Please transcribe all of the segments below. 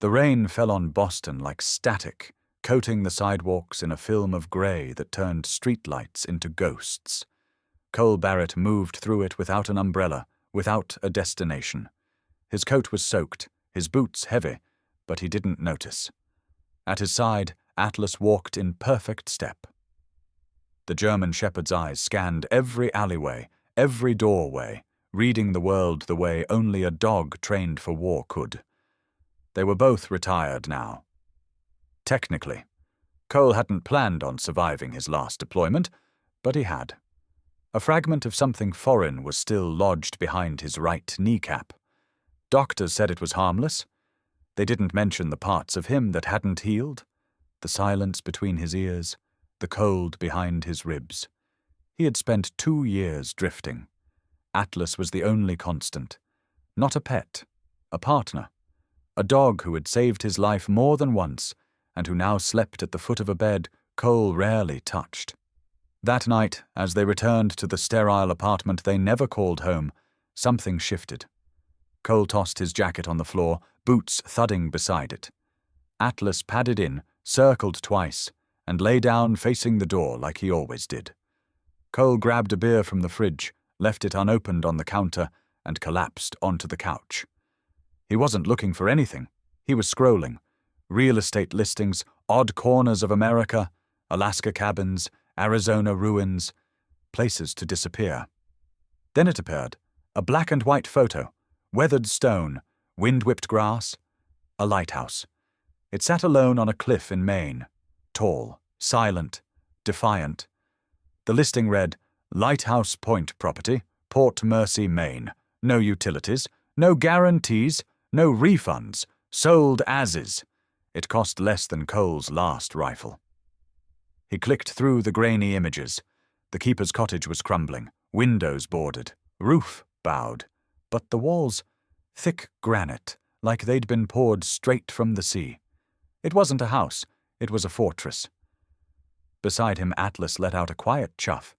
The rain fell on Boston like static, coating the sidewalks in a film of grey that turned streetlights into ghosts. Cole Barrett moved through it without an umbrella, without a destination. His coat was soaked, his boots heavy, but he didn't notice. At his side, Atlas walked in perfect step. The German shepherd's eyes scanned every alleyway, every doorway, reading the world the way only a dog trained for war could. They were both retired now. Technically, Cole hadn't planned on surviving his last deployment, but he had. A fragment of something foreign was still lodged behind his right kneecap. Doctors said it was harmless. They didn't mention the parts of him that hadn't healed, the silence between his ears, the cold behind his ribs. He had spent 2 years drifting. Atlas was the only constant. Not a pet, a partner. A dog who had saved his life more than once, and who now slept at the foot of a bed Cole rarely touched. That night, as they returned to the sterile apartment they never called home, something shifted. Cole tossed his jacket on the floor, boots thudding beside it. Atlas padded in, circled twice, and lay down facing the door like he always did. Cole grabbed a beer from the fridge, left it unopened on the counter, and collapsed onto the couch. He wasn't looking for anything. He was scrolling. Real estate listings, odd corners of America, Alaska cabins, Arizona ruins, places to disappear. Then it appeared, a black and white photo, weathered stone, wind-whipped grass, a lighthouse. It sat alone on a cliff in Maine, tall, silent, defiant. The listing read, Lighthouse Point Property, Port Mercy, Maine. No utilities, no guarantees, no refunds, sold as is. It cost less than Cole's last rifle. He clicked through the grainy images. The keeper's cottage was crumbling, windows boarded, roof bowed, but the walls, thick granite, like they'd been poured straight from the sea. It wasn't a house, it was a fortress. Beside him, Atlas let out a quiet chuff.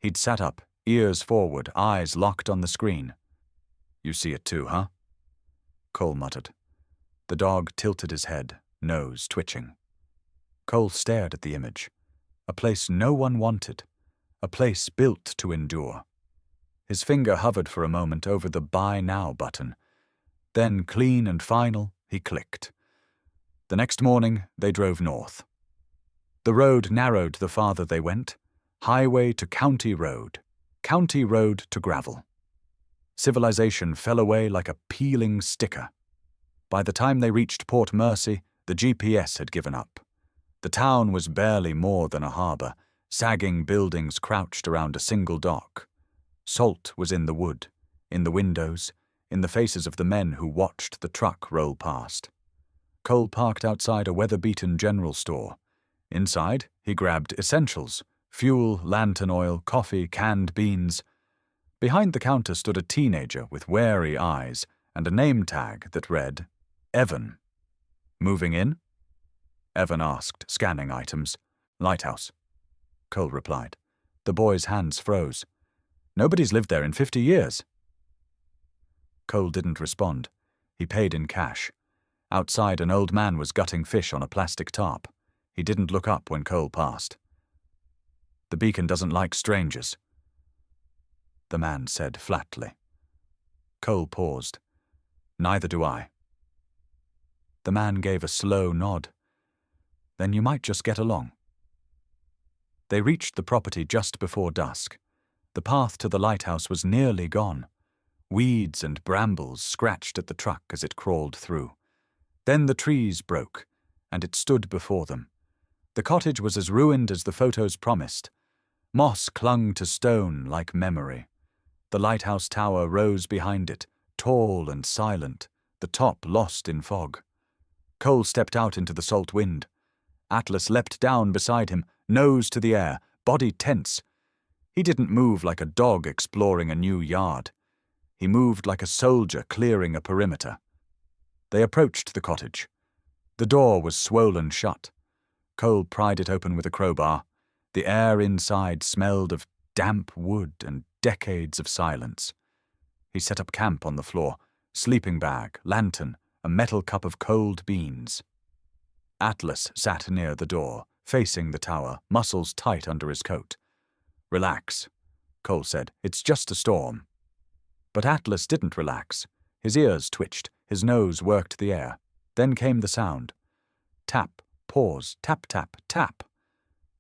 He'd sat up, ears forward, eyes locked on the screen. You see it too, huh? Cole muttered. The dog tilted his head, nose twitching. Cole stared at the image. A place no one wanted. A place built to endure. His finger hovered for a moment over the Buy Now button. Then, clean and final, he clicked. The next morning, they drove north. The road narrowed the farther they went. Highway to county road to gravel. Civilization fell away like a peeling sticker. By the time they reached Port Mercy, the GPS had given up. The town was barely more than a harbor, sagging buildings crouched around a single dock. Salt was in the wood, in the windows, in the faces of the men who watched the truck roll past. Cole parked outside a weather-beaten general store. Inside, he grabbed essentials, fuel, lantern oil, coffee, canned beans. Behind the counter stood a teenager with wary eyes and a name tag that read, Evan. Moving in? Evan asked, scanning items. Lighthouse. Cole replied. The boy's hands froze. Nobody's lived there in 50 years. Cole didn't respond. He paid in cash. Outside, an old man was gutting fish on a plastic tarp. He didn't look up when Cole passed. The beacon doesn't like strangers, the man said flatly. Cole paused. Neither do I. The man gave a slow nod. Then you might just get along. They reached the property just before dusk. The path to the lighthouse was nearly gone. Weeds and brambles scratched at the truck as it crawled through. Then the trees broke, and it stood before them. The cottage was as ruined as the photos promised. Moss clung to stone like memory. The lighthouse tower rose behind it, tall and silent, the top lost in fog. Cole stepped out into the salt wind. Atlas leapt down beside him, nose to the air, body tense. He didn't move like a dog exploring a new yard. He moved like a soldier clearing a perimeter. They approached the cottage. The door was swollen shut. Cole pried it open with a crowbar. The air inside smelled of damp wood and decades of silence. He set up camp on the floor, sleeping bag, lantern, a a metal cup of cold beans. Atlas sat near the door, facing the tower, muscles tight under his coat. "Relax," Cole said. "It's just a storm." But Atlas didn't relax. His ears twitched, his nose worked the air. Then came the sound. Tap, pause, tap, tap, tap.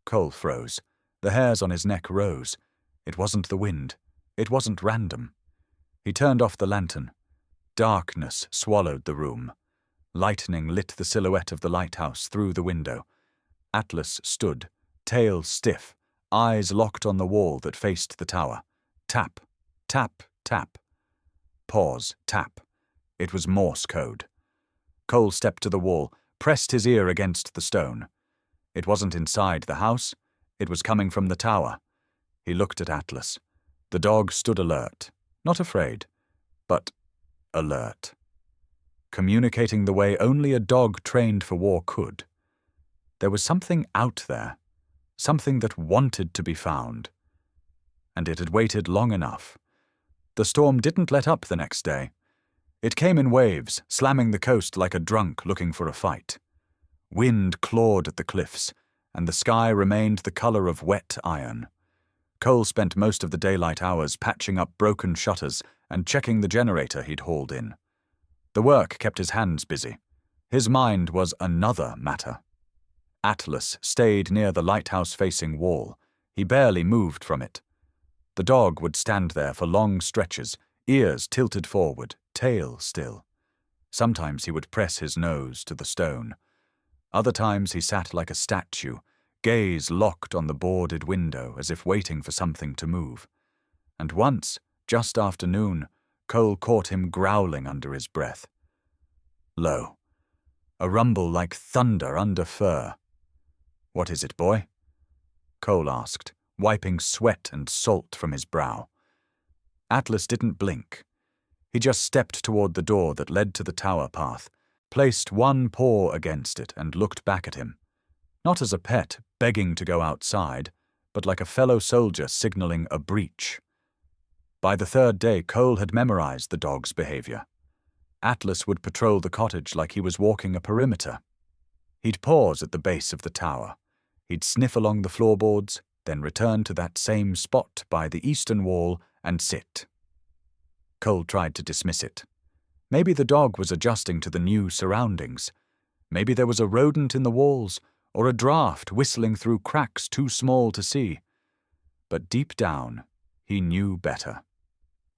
Cole froze. The hairs on his neck rose. It wasn't the wind. It wasn't random. He turned off the lantern. Darkness swallowed the room. Lightning lit the silhouette of the lighthouse through the window. Atlas stood, tail stiff, eyes locked on the wall that faced the tower. Tap, tap, tap. Pause, tap. It was Morse code. Cole stepped to the wall, pressed his ear against the stone. It wasn't inside the house. It was coming from the tower. He looked at Atlas. The dog stood alert, not afraid, but alert. Communicating the way only a dog trained for war could. There was something out there, something that wanted to be found. And it had waited long enough. The storm didn't let up the next day. It came in waves, slamming the coast like a drunk looking for a fight. Wind clawed at the cliffs, and the sky remained the color of wet iron. Cole spent most of the daylight hours patching up broken shutters and checking the generator he'd hauled in. The work kept his hands busy. His mind was another matter. Atlas stayed near the lighthouse-facing wall. He barely moved from it. The dog would stand there for long stretches, ears tilted forward, tail still. Sometimes he would press his nose to the stone. Other times he sat like a statue, gaze locked on the boarded window as if waiting for something to move. And once, just after noon, Cole caught him growling under his breath. Low. A rumble like thunder under fur. "What is it, boy?" Cole asked, wiping sweat and salt from his brow. Atlas didn't blink. He just stepped toward the door that led to the tower path, placed one paw against it and looked back at him. Not as a pet begging to go outside, but like a fellow soldier signaling a breach. By the third day, Cole had memorized the dog's behavior. Atlas would patrol the cottage like he was walking a perimeter. He'd pause at the base of the tower. He'd sniff along the floorboards, then return to that same spot by the eastern wall and sit. Cole tried to dismiss it. Maybe the dog was adjusting to the new surroundings. Maybe there was a rodent in the walls, or a draft whistling through cracks too small to see. But deep down, he knew better.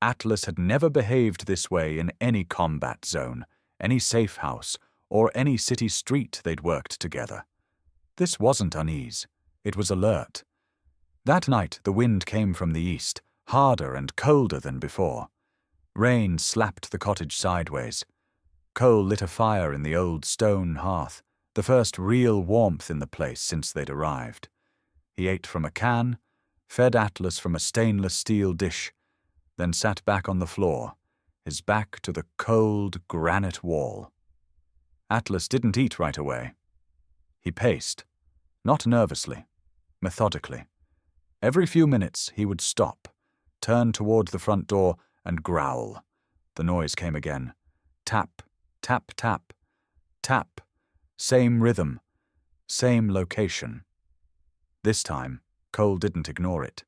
Atlas had never behaved this way in any combat zone, any safe house, or any city street they'd worked together. This wasn't unease. It was alert. That night, the wind came from the east, harder and colder than before. Rain slapped the cottage sideways. Cole lit a fire in the old stone hearth, the first real warmth in the place since they'd arrived. He ate from a can, fed Atlas from a stainless steel dish, then sat back on the floor, his back to the cold granite wall. Atlas didn't eat right away. He paced, not nervously, methodically. Every few minutes he would stop, turn toward the front door, and growl. The noise came again. Tap, tap, tap, tap. Same rhythm, same location. This time, Cole didn't ignore it.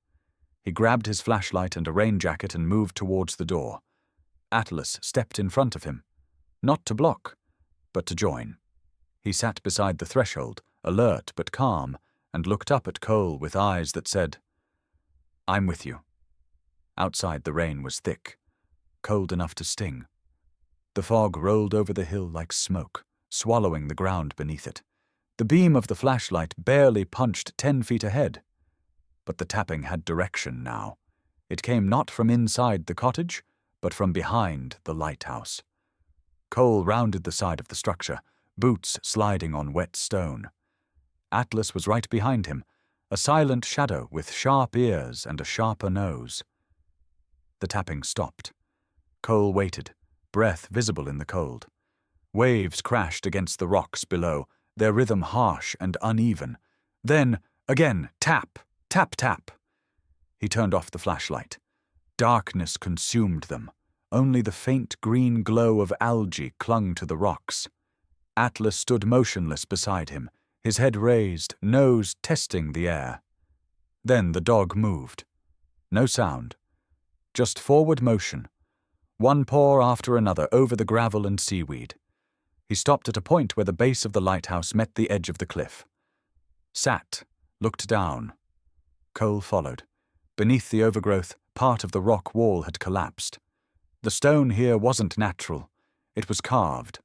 He grabbed his flashlight and a rain jacket and moved towards the door. Atlas stepped in front of him, not to block, but to join. He sat beside the threshold, alert but calm, and looked up at Cole with eyes that said, "I'm with you." Outside the rain was thick, cold enough to sting. The fog rolled over the hill like smoke, swallowing the ground beneath it. The beam of the flashlight barely punched 10 feet ahead. But the tapping had direction now. It came not from inside the cottage, but from behind the lighthouse. Cole rounded the side of the structure, boots sliding on wet stone. Atlas was right behind him, a silent shadow with sharp ears and a sharper nose. The tapping stopped. Cole waited, breath visible in the cold. Waves crashed against the rocks below, their rhythm harsh and uneven. Then, again, tap, tap, tap. He turned off the flashlight. Darkness consumed them, Only the faint green glow of algae clung to the rocks. Atlas stood motionless beside him, his head raised, nose testing the air. Then the dog moved. No sound, just forward motion, one paw after another over the gravel and seaweed. He stopped at a point where the base of the lighthouse met the edge of the cliff. Sat, looked down. Cole followed. Beneath the overgrowth, part of the rock wall had collapsed. The stone here wasn't natural. It was carved.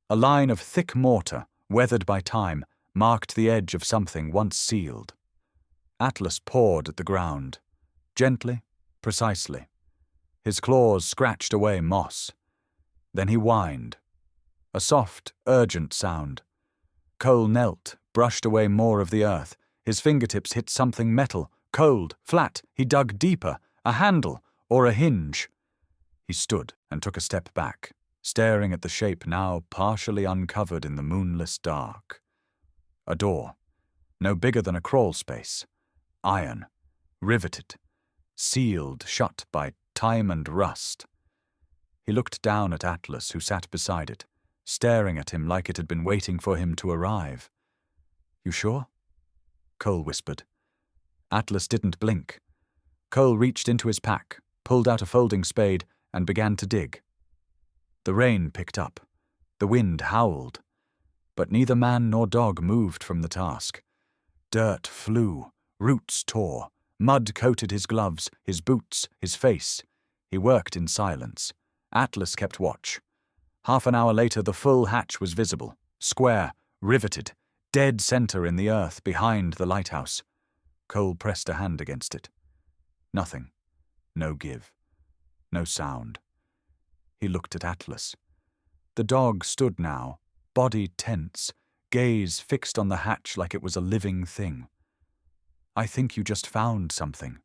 A line of thick mortar, weathered by time, marked the edge of something once sealed. Atlas pawed at the ground. Gently, precisely. His claws scratched away moss. Then he whined. A soft, urgent sound. Cole knelt, brushed away more of the earth. His fingertips hit something metal, cold, flat. He dug deeper, a handle or a hinge. He stood and took a step back, staring at the shape now partially uncovered in the moonless dark. A door, no bigger than a crawl space. Iron, riveted, sealed shut by time and rust. He looked down at Atlas, who sat beside it, staring at him like it had been waiting for him to arrive. "You sure?" Cole whispered. Atlas didn't blink. Cole reached into his pack, pulled out a folding spade, and began to dig. The rain picked up. The wind howled. But neither man nor dog moved from the task. Dirt flew, roots tore, mud coated his gloves, his boots, his face. He worked in silence. Atlas kept watch. Half an hour later, the full hatch was visible, square, riveted, dead center in the earth behind the lighthouse. Cole pressed a hand against it. Nothing. No give. No sound. He looked at Atlas. The dog stood now, body tense, gaze fixed on the hatch like it was a living thing. "I think you just found something,"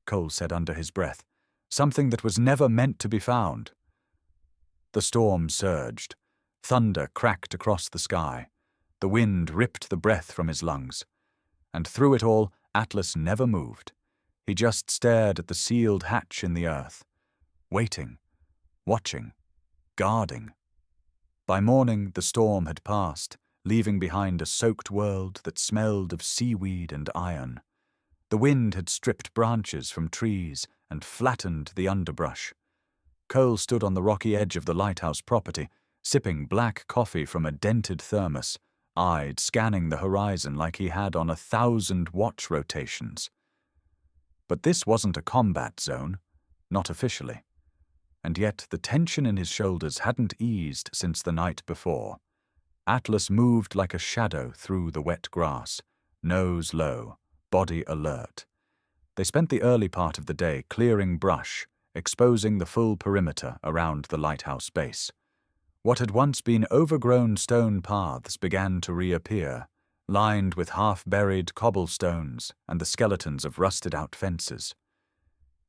Cole said under his breath. "Something that was never meant to be found." The storm surged. Thunder cracked across the sky. The wind ripped the breath from his lungs. And through it all, Atlas never moved. He just stared at the sealed hatch in the earth, waiting, watching, guarding. By morning, the storm had passed, leaving behind a soaked world that smelled of seaweed and iron. The wind had stripped branches from trees and flattened the underbrush. Cole stood on the rocky edge of the lighthouse property, sipping black coffee from a dented thermos, eyed, scanning the horizon like he had on 1,000 watch rotations. But this wasn't a combat zone, not officially. And yet the tension in his shoulders hadn't eased since the night before. Atlas moved like a shadow through the wet grass, nose low, body alert. They spent the early part of the day clearing brush, exposing the full perimeter around the lighthouse base. What had once been overgrown stone paths began to reappear, lined with half-buried cobblestones and the skeletons of rusted-out fences.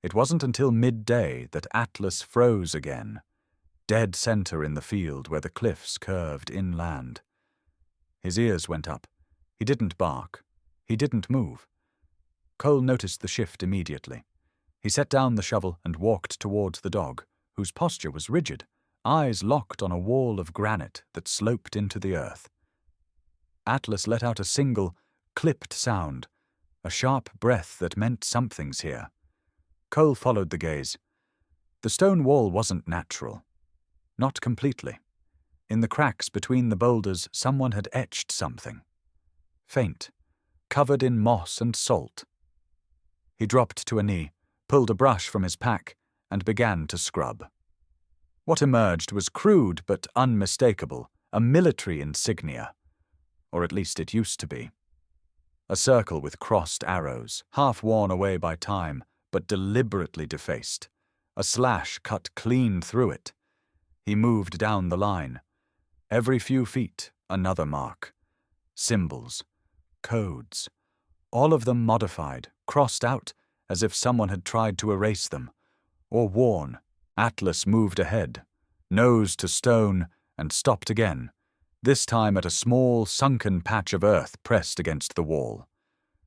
It wasn't until midday that Atlas froze again, dead center in the field where the cliffs curved inland. His ears went up. He didn't bark. He didn't move. Cole noticed the shift immediately. He set down the shovel and walked towards the dog, whose posture was rigid, eyes locked on a wall of granite that sloped into the earth. Atlas let out a single, clipped sound, a sharp breath that meant something's here. Cole followed the gaze. The stone wall wasn't natural. Not completely. In the cracks between the boulders, someone had etched something. Faint, covered in moss and salt. He dropped to a knee, pulled a brush from his pack, and began to scrub. What emerged was crude but unmistakable, a military insignia. Or at least it used to be. A circle with crossed arrows, half worn away by time, but deliberately defaced. A slash cut clean through it. He moved down the line. Every few feet, another mark. Symbols. Codes. All of them modified, crossed out, as if someone had tried to erase them. Or worn. Atlas moved ahead, nose to stone, and stopped again, this time at a small, sunken patch of earth pressed against the wall.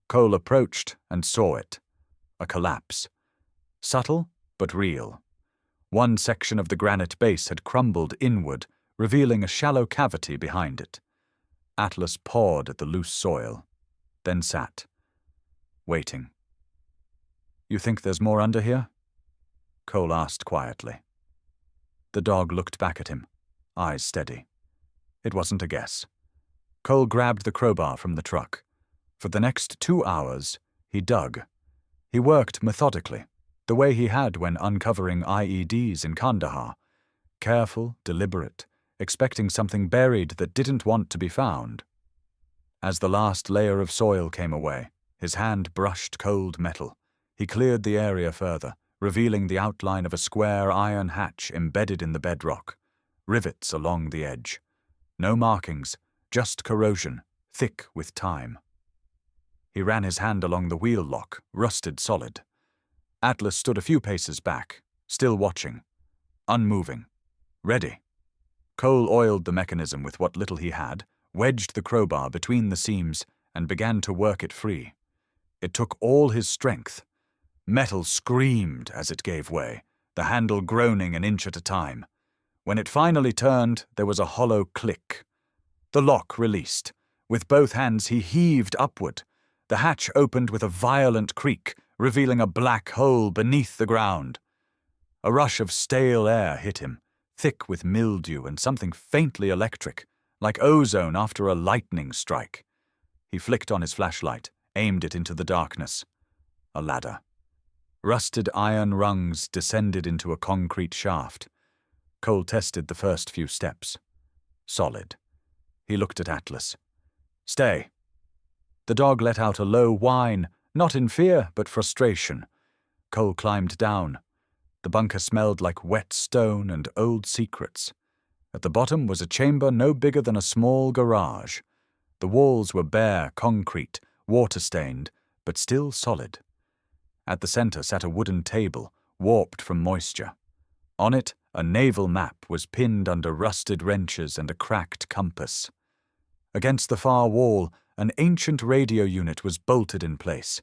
Cole approached and saw it. A collapse. Subtle, but real. One section of the granite base had crumbled inward, revealing a shallow cavity behind it. Atlas pawed at the loose soil, then sat, waiting. "You think there's more under here?" Cole asked quietly. The dog looked back at him, eyes steady. It wasn't a guess. Cole grabbed the crowbar from the truck. For the next 2 hours, he dug. He worked methodically, the way he had when uncovering IEDs in Kandahar. Careful, deliberate, expecting something buried that didn't want to be found. As the last layer of soil came away, his hand brushed cold metal. He cleared the area further, revealing the outline of a square iron hatch embedded in the bedrock, rivets along the edge. No markings, just corrosion, thick with time. He ran his hand along the wheel lock, rusted solid. Atlas stood a few paces back, still watching, unmoving, ready. Cole oiled the mechanism with what little he had, wedged the crowbar between the seams, and began to work it free. It took all his strength. Metal screamed as it gave way, the handle groaning an inch at a time. When it finally turned, there was a hollow click. The lock released. With both hands he heaved upward. The hatch opened with a violent creak, revealing a black hole beneath the ground. A rush of stale air hit him, thick with mildew and something faintly electric, like ozone after a lightning strike. He flicked on his flashlight, aimed it into the darkness. A ladder. Rusted iron rungs descended into a concrete shaft. Cole tested the first few steps. Solid. He looked at Atlas. "Stay." The dog let out a low whine, not in fear, but frustration. Cole climbed down. The bunker smelled like wet stone and old secrets. At the bottom was a chamber no bigger than a small garage. The walls were bare concrete, water-stained, but still solid. At the center sat a wooden table, warped from moisture. On it, a naval map was pinned under rusted wrenches and a cracked compass. Against the far wall, an ancient radio unit was bolted in place,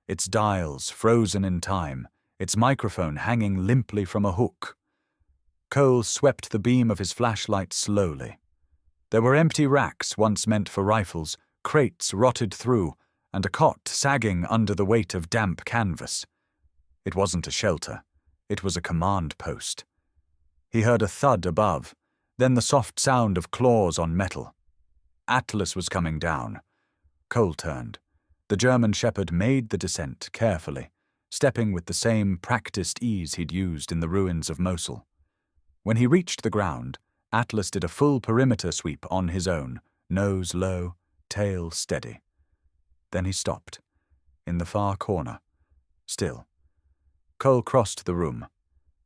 its dials frozen in time, its microphone hanging limply from a hook. Cole swept the beam of his flashlight slowly. There were empty racks once meant for rifles, crates rotted through, and a cot sagging under the weight of damp canvas. It wasn't a shelter. It was a command post. He heard a thud above, then the soft sound of claws on metal. Atlas was coming down. Cole turned. The German shepherd made the descent carefully, stepping with the same practiced ease he'd used in the ruins of Mosul. When he reached the ground, Atlas did a full perimeter sweep on his own, nose low, tail steady. Then he stopped, in the far corner, still. Cole crossed the room.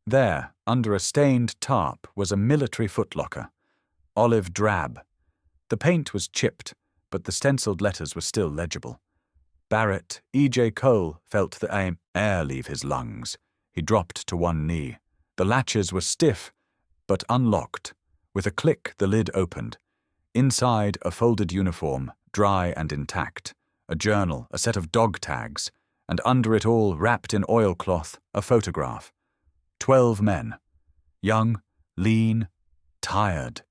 There, under a stained tarp, was a military footlocker, olive drab. The paint was chipped, but the stenciled letters were still legible. Barrett, E.J. Cole, felt the air leave his lungs. He dropped to one knee. The latches were stiff, but unlocked. With a click, the lid opened. Inside, a folded uniform, dry and intact, a journal, a set of dog tags, and under it all, wrapped in oilcloth, a photograph. 12 men. Young, lean, tired.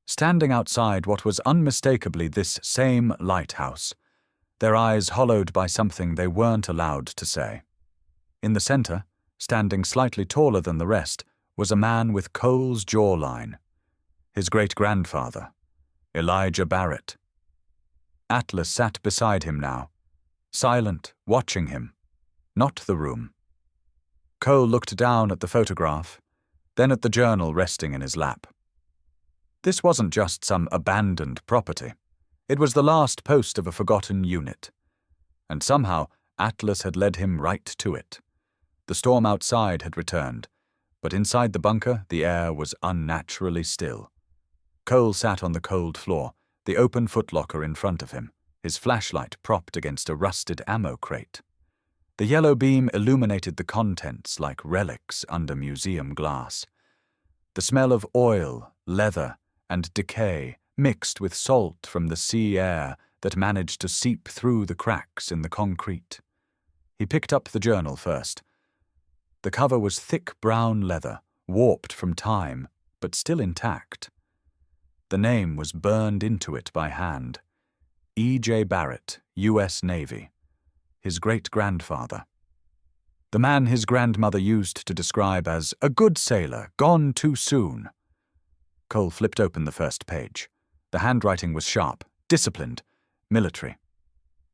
Standing outside what was unmistakably this same lighthouse, their eyes hollowed by something they weren't allowed to say. In the center, standing slightly taller than the rest, was a man with Cole's jawline. His great-grandfather, Elijah Barrett. Atlas sat beside him now, silent, watching him, not the room. Cole looked down at the photograph, then at the journal resting in his lap. This wasn't just some abandoned property. It was the last post of a forgotten unit. And somehow, Atlas had led him right to it. The storm outside had returned, but inside the bunker, the air was unnaturally still. Cole sat on the cold floor, the open footlocker in front of him, his flashlight propped against a rusted ammo crate. The yellow beam illuminated the contents like relics under museum glass. The smell of oil, leather, and decay mixed with salt from the sea air that managed to seep through the cracks in the concrete. He picked up the journal first. The cover was thick brown leather, warped from time, but still intact. The name was burned into it by hand. E.J. Barrett, U.S. Navy. His great-grandfather. The man his grandmother used to describe as a good sailor, gone too soon. Cole flipped open the first page. The handwriting was sharp, disciplined, military.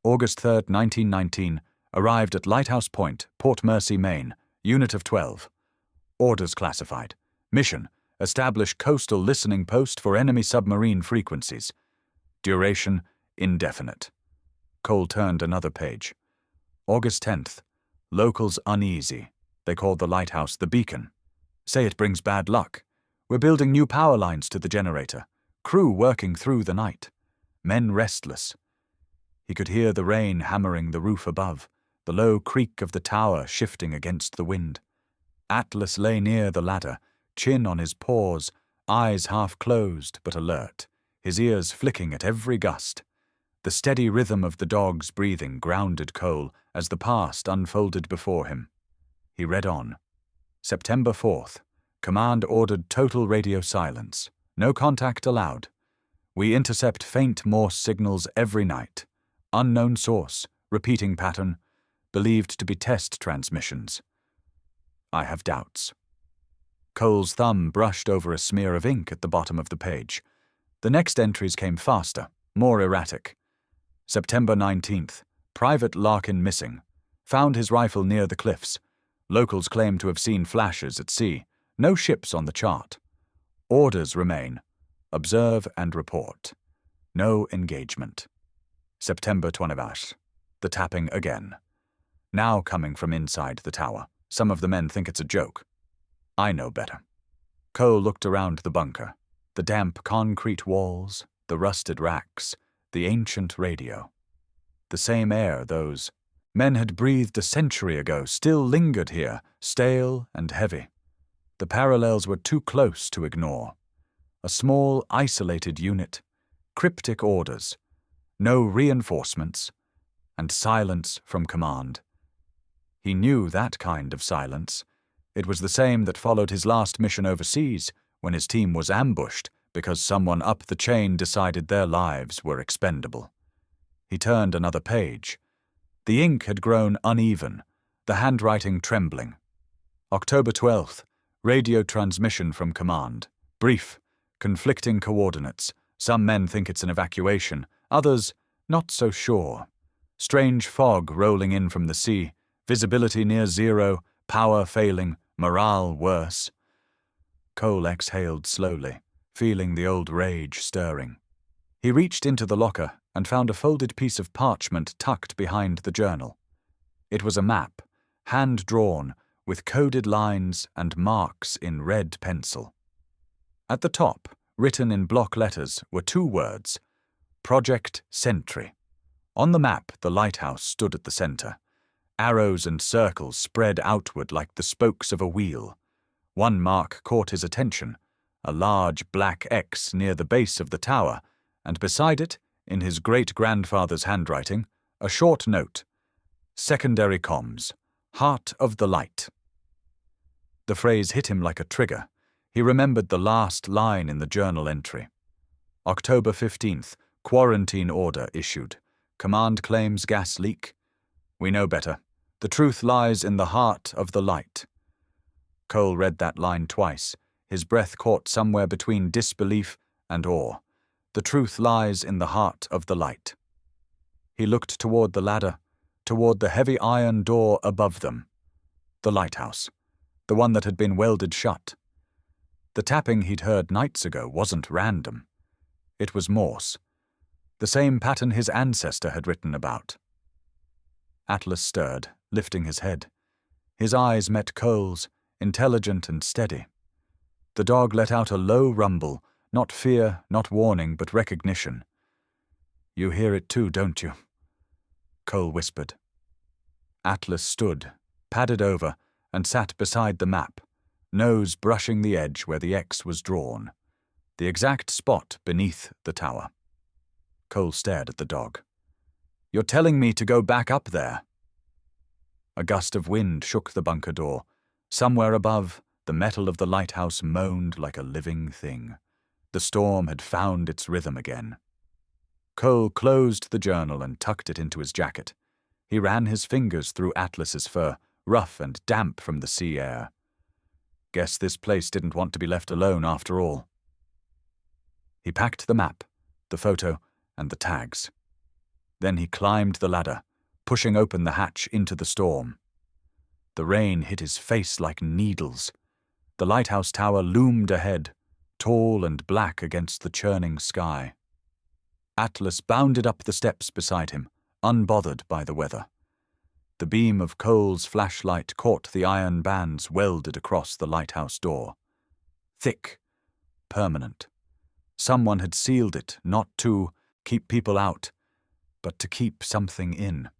August 3, 1919, arrived at Lighthouse Point, Port Mercy, Maine, unit of 12. Orders classified. Mission, establish coastal listening post for enemy submarine frequencies. Duration, indefinite. Cole turned another page. August 10th, locals uneasy. They called the lighthouse the beacon. Say it brings bad luck. We're building new power lines to the generator. Crew working through the night. Men restless. He could hear the rain hammering the roof above, the low creak of the tower shifting against the wind. Atlas lay near the ladder, chin on his paws, eyes half closed but alert, his ears flicking at every gust. The steady rhythm of the dog's breathing grounded Cole as the past unfolded before him. He read on. September 4th. Command ordered total radio silence. No contact allowed. We intercept faint Morse signals every night. Unknown source, repeating pattern, believed to be test transmissions. I have doubts. Cole's thumb brushed over a smear of ink at the bottom of the page. The next entries came faster, more erratic. September 19th. Private Larkin missing. Found his rifle near the cliffs. Locals claim to have seen flashes at sea. No ships on the chart. Orders remain. Observe and report. No engagement. September 20th. The tapping again. Now coming from inside the tower. Some of the men think it's a joke. I know better. Cole looked around the bunker. The damp concrete walls, the rusted racks, the ancient radio. The same air those men had breathed a century ago still lingered here, stale and heavy. The parallels were too close to ignore. A small, isolated unit, cryptic orders, no reinforcements, and silence from command. He knew that kind of silence. It was the same that followed his last mission overseas, when his team was ambushed because someone up the chain decided their lives were expendable. He turned another page. The ink had grown uneven, the handwriting trembling. October 12th. Radio transmission from command. Brief. Conflicting coordinates. Some men think it's an evacuation. Others, not so sure. Strange fog rolling in from the sea. Visibility near zero. Power failing. Morale worse. Cole exhaled slowly, feeling the old rage stirring. He reached into the locker and found a folded piece of parchment tucked behind the journal. It was a map, hand-drawn, with coded lines and marks in red pencil. At the top, written in block letters, were two words, Project Sentry. On the map, the lighthouse stood at the center. Arrows and circles spread outward like the spokes of a wheel. One mark caught his attention, a large black X near the base of the tower, and beside it, in his great-grandfather's handwriting, a short note, Secondary Comms, Heart of the Light. The phrase hit him like a trigger. He remembered the last line in the journal entry. October 15th, quarantine order issued. Command claims gas leak. We know better. The truth lies in the heart of the light. Cole read that line twice, his breath caught somewhere between disbelief and awe. The truth lies in the heart of the light. He looked toward the ladder, toward the heavy iron door above them. The lighthouse, the one that had been welded shut. The tapping he'd heard nights ago wasn't random. It was Morse, the same pattern his ancestor had written about. Atlas stirred, lifting his head. His eyes met Cole's, intelligent and steady. The dog let out a low rumble, not fear, not warning, but recognition. You hear it too, don't you? Cole whispered. Atlas stood, padded over, and sat beside the map, nose brushing the edge where the X was drawn, the exact spot beneath the tower. Cole stared at the dog. You're telling me to go back up there? A gust of wind shook the bunker door. Somewhere above, The metal of the lighthouse moaned like a living thing. The storm had found its rhythm again. Cole closed the journal and tucked it into his jacket. He ran his fingers through Atlas's fur, rough and damp from the sea air. Guess this place didn't want to be left alone after all. He packed the map, the photo, and the tags. Then he climbed the ladder, pushing open the hatch into the storm. The rain hit his face like needles. The lighthouse tower loomed ahead, tall and black against the churning sky. Atlas bounded up the steps beside him, unbothered by the weather. The beam of Cole's flashlight caught the iron bands welded across the lighthouse door. Thick, permanent. Someone had sealed it, not to keep people out, but to keep something in.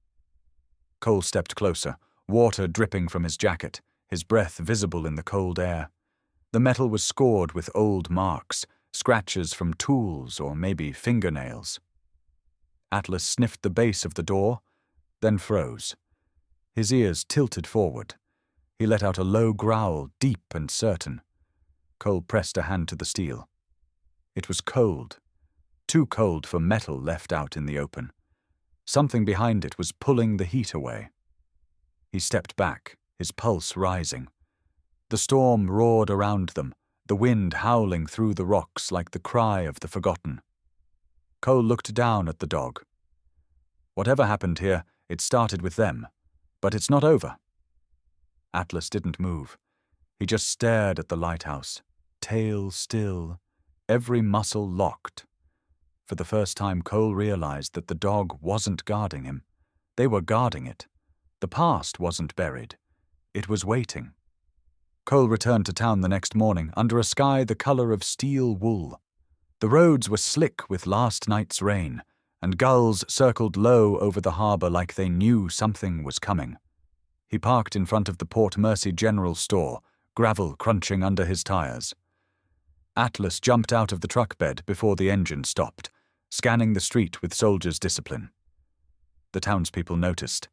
Cole stepped closer, water dripping from his jacket, his breath visible in the cold air. The metal was scored with old marks, scratches from tools or maybe fingernails. Atlas sniffed the base of the door, then froze. His ears tilted forward. He let out a low growl, deep and certain. Cole pressed a hand to the steel. It was cold, too cold for metal left out in the open. Something behind it was pulling the heat away. He stepped back, his pulse rising. The storm roared around them, the wind howling through the rocks like the cry of the forgotten. Cole looked down at the dog. Whatever happened here, it started with them, but it's not over. Atlas didn't move. He just stared at the lighthouse, tail still, every muscle locked. For the first time, Cole realized that the dog wasn't guarding him. They were guarding it. The past wasn't buried. It was waiting. Cole returned to town the next morning under a sky the color of steel wool. The roads were slick with last night's rain, and gulls circled low over the harbor like they knew something was coming. He parked in front of the Port Mercy General Store, gravel crunching under his tires. Atlas jumped out of the truck bed before the engine stopped, scanning the street with soldiers' discipline. The townspeople noticed.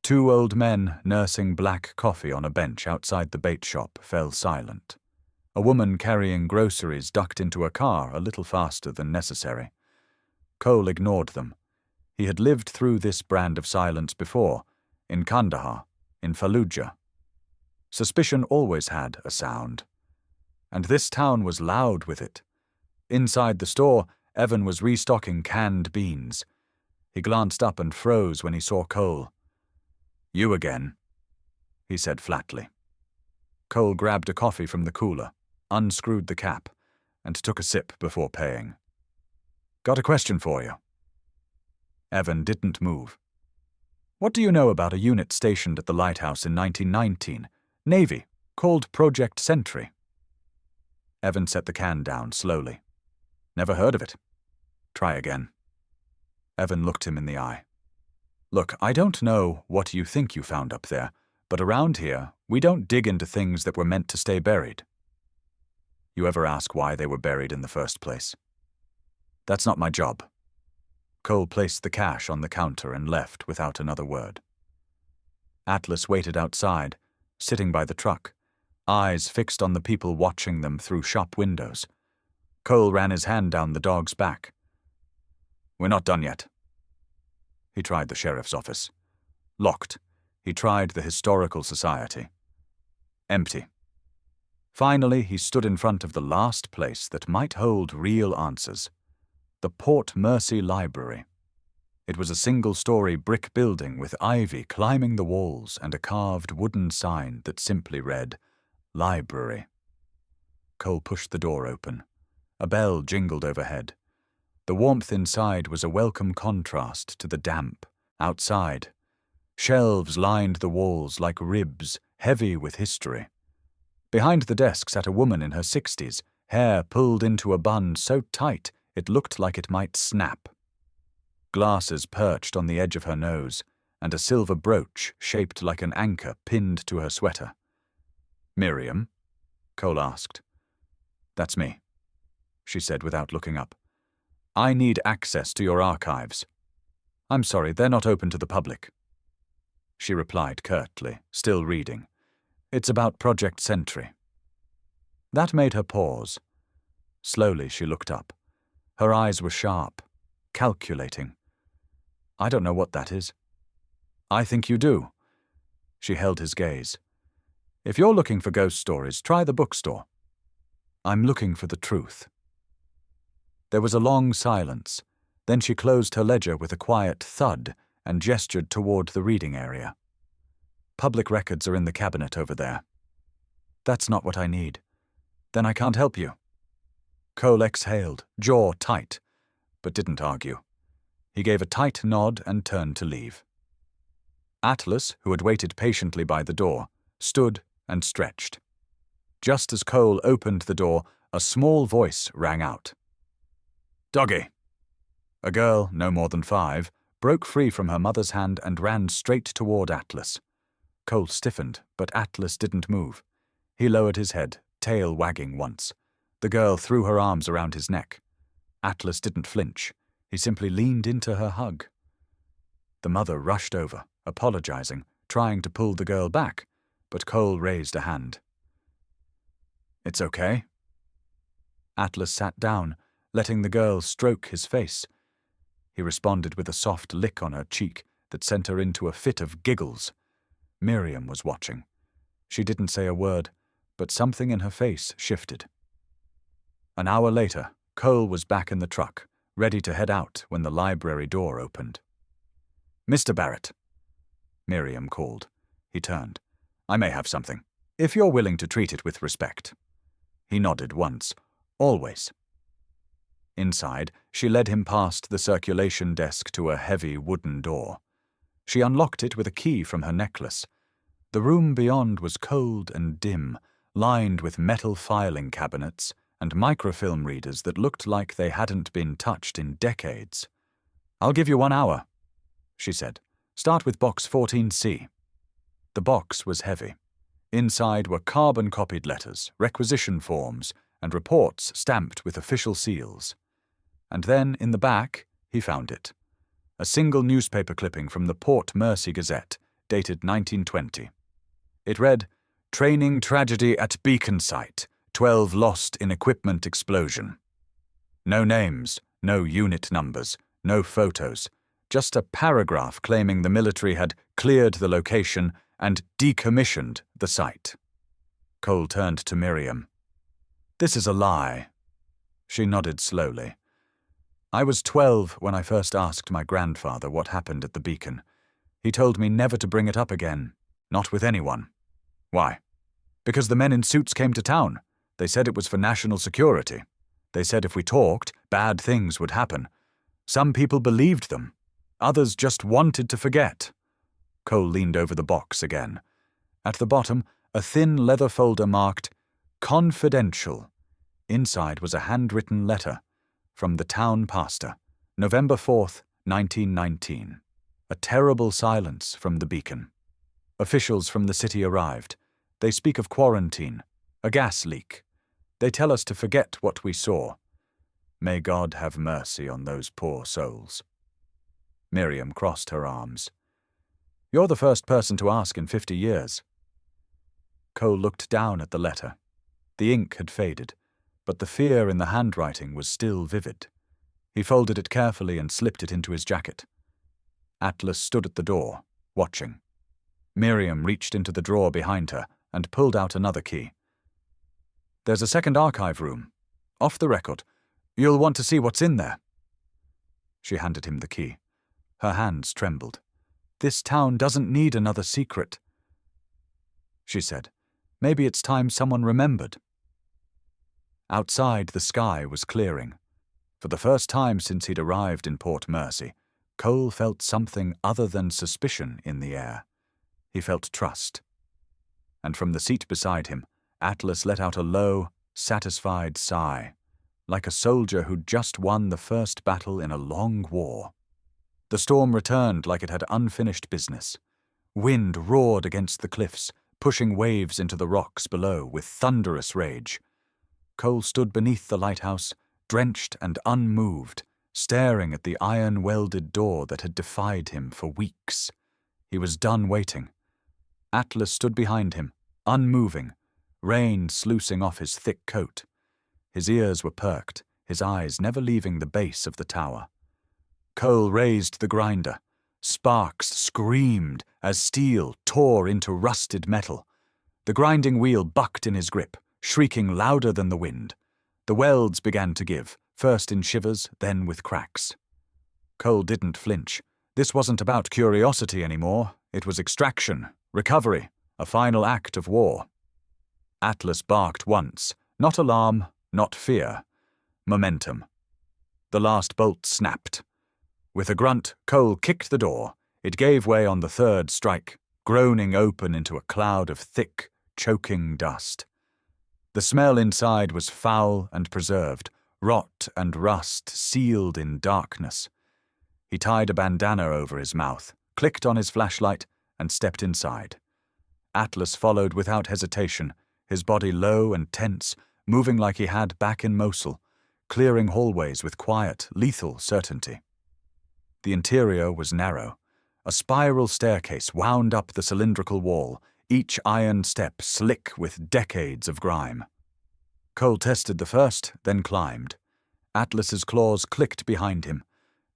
2 old men nursing black coffee on a bench outside the bait shop fell silent. A woman carrying groceries ducked into a car a little faster than necessary. Cole ignored them. He had lived through this brand of silence before, in Kandahar, in Fallujah. Suspicion always had a sound. And this town was loud with it. Inside the store, Evan was restocking canned beans. He glanced up and froze when he saw Cole. "You again," he said flatly. Cole grabbed a coffee from the cooler, unscrewed the cap, and took a sip before paying. "Got a question for you." Evan didn't move. "What do you know about a unit stationed at the lighthouse in 1919, Navy, called Project Sentry?" Evan set the can down slowly. "Never heard of it." "Try again." Evan looked him in the eye. "Look, I don't know what you think you found up there, but around here, we don't dig into things that were meant to stay buried." "You ever ask why they were buried in the first place?" "That's not my job." Cole placed the cash on the counter and left without another word. Atlas waited outside, sitting by the truck, eyes fixed on the people watching them through shop windows. Cole ran his hand down the dog's back. "We're not done yet." He tried the sheriff's office. Locked. He tried the historical society. Empty. Finally, he stood in front of the last place that might hold real answers. The Port Mercy Library. It was a single-story brick building with ivy climbing the walls and a carved wooden sign that simply read, "Library." Cole pushed the door open. A bell jingled overhead. The warmth inside was a welcome contrast to the damp outside. Shelves lined the walls like ribs, heavy with history. Behind the desk sat a woman in her 60s, hair pulled into a bun so tight it looked like it might snap. Glasses perched on the edge of her nose, and a silver brooch shaped like an anchor pinned to her sweater. "Miriam?" Cole asked. "That's me," she said without looking up. "I need access to your archives." "I'm sorry, they're not open to the public." She replied curtly, still reading. It's about Project Sentry. That made her pause. Slowly she looked up. Her eyes were sharp, calculating. I don't know what that is. I think you do. She held his gaze. If you're looking for ghost stories, try the bookstore. I'm looking for the truth. There was a long silence. Then she closed her ledger with a quiet thud and gestured toward the reading area. Public records are in the cabinet over there. That's not what I need. Then I can't help you. Cole exhaled, jaw tight, but didn't argue. He gave a tight nod and turned to leave. Atlas, who had waited patiently by the door, stood and stretched. Just as Cole opened the door, a small voice rang out. Doggy! A girl, no more than 5, broke free from her mother's hand and ran straight toward Atlas. Cole stiffened, but Atlas didn't move. He lowered his head, tail wagging once. The girl threw her arms around his neck. Atlas didn't flinch. He simply leaned into her hug. The mother rushed over, apologizing, trying to pull the girl back, but Cole raised a hand. It's okay. Atlas sat down, letting the girl stroke his face. He responded with a soft lick on her cheek that sent her into a fit of giggles. Miriam was watching. She didn't say a word, but something in her face shifted. An hour later, Cole was back in the truck, ready to head out when the library door opened. Mr. Barrett. Miriam called. He turned. I may have something, if you're willing to treat it with respect. He nodded once. Always. Inside, she led him past the circulation desk to a heavy wooden door. She unlocked it with a key from her necklace. The room beyond was cold and dim, lined with metal filing cabinets and microfilm readers that looked like they hadn't been touched in decades. I'll give you 1 hour, she said. Start with box 14C. The box was heavy. Inside were carbon-copied letters, requisition forms, and reports stamped with official seals. And then, in the back, he found it. A single newspaper clipping from the Port Mercy Gazette, dated 1920. It read, Training Tragedy at Beacon Site, 12 Lost in Equipment Explosion. No names, no unit numbers, no photos, just a paragraph claiming the military had cleared the location and decommissioned the site. Cole turned to Miriam. This is a lie. She nodded slowly. I was 12 when I first asked my grandfather what happened at the beacon. He told me never to bring it up again, not with anyone. Why? Because the men in suits came to town. They said it was for national security. They said if we talked, bad things would happen. Some people believed them. Others just wanted to forget. Cole leaned over the box again. At the bottom, a thin leather folder marked Confidential. Inside was a handwritten letter from the town pastor, November 4th, 1919. A terrible silence from the beacon. Officials from the city arrived. They speak of quarantine, a gas leak. They tell us to forget what we saw. May God have mercy on those poor souls. Miriam crossed her arms. You're the first person to ask in 50 years. Cole looked down at the letter. The ink had faded, but the fear in the handwriting was still vivid. He folded it carefully and slipped it into his jacket. Atlas stood at the door, watching. Miriam reached into the drawer behind her and pulled out another key. There's a second archive room. Off the record. You'll want to see what's in there. She handed him the key. Her hands trembled. This town doesn't need another secret. She said, maybe it's time someone remembered. Outside, the sky was clearing. For the first time since he'd arrived in Port Mercy, Cole felt something other than suspicion in the air. He felt trust. And from the seat beside him, Atlas let out a low, satisfied sigh, like a soldier who'd just won the first battle in a long war. The storm returned like it had unfinished business. Wind roared against the cliffs, pushing waves into the rocks below with thunderous rage. Cole stood beneath the lighthouse, drenched and unmoved, staring at the iron-welded door that had defied him for weeks. He was done waiting. Atlas stood behind him, unmoving, rain sluicing off his thick coat. His ears were perked, his eyes never leaving the base of the tower. Cole raised the grinder. Sparks screamed as steel tore into rusted metal. The grinding wheel bucked in his grip, shrieking louder than the wind. The welds began to give, first in shivers, then with cracks. Cole didn't flinch. This wasn't about curiosity anymore. It was extraction, recovery, a final act of war. Atlas barked once, not alarm, not fear. Momentum. The last bolt snapped. With a grunt, Cole kicked the door. It gave way on the third strike, groaning open into a cloud of thick, choking dust. The smell inside was foul and preserved, rot and rust sealed in darkness. He tied a bandana over his mouth, clicked on his flashlight, and stepped inside. Atlas followed without hesitation, his body low and tense, moving like he had back in Mosul, clearing hallways with quiet, lethal certainty. The interior was narrow. A spiral staircase wound up the cylindrical wall, each iron step slick with decades of grime. Cole tested the first, then climbed. Atlas's claws clicked behind him.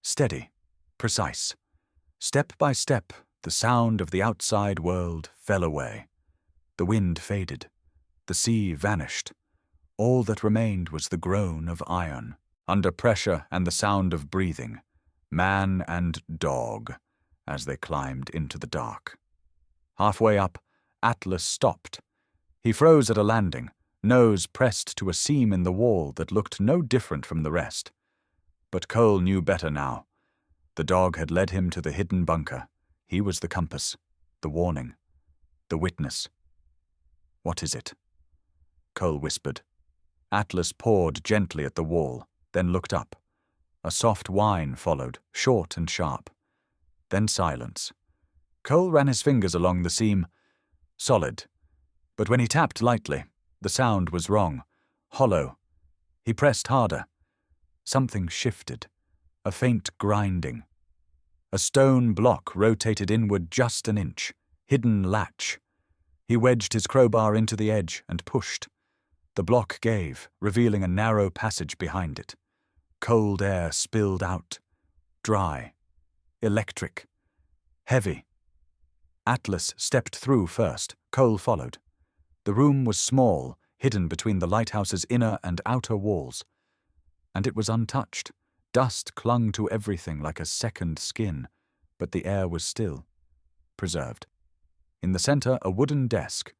Steady, precise. Step by step, the sound of the outside world fell away. The wind faded. The sea vanished. All that remained was the groan of iron, under pressure and the sound of breathing, man and dog, as they climbed into the dark. Halfway up, Atlas stopped. He froze at a landing, nose pressed to a seam in the wall that looked no different from the rest. But Cole knew better now. The dog had led him to the hidden bunker. He was the compass, the warning, the witness. "What is it?" Cole whispered. Atlas pawed gently at the wall, then looked up. A soft whine followed, short and sharp. Then silence. Cole ran his fingers along the seam. Solid. But when he tapped lightly, the sound was wrong, hollow. He pressed harder. Something shifted. A faint grinding. A stone block rotated inward just an inch. Hidden latch. He wedged his crowbar into the edge and pushed. The block gave, revealing a narrow passage behind it. Cold air spilled out. Dry. Electric. Heavy. Atlas stepped through first. Cole followed. The room was small, hidden between the lighthouse's inner and outer walls. And it was untouched. Dust clung to everything like a second skin, but the air was still, preserved. In the center, a wooden desk.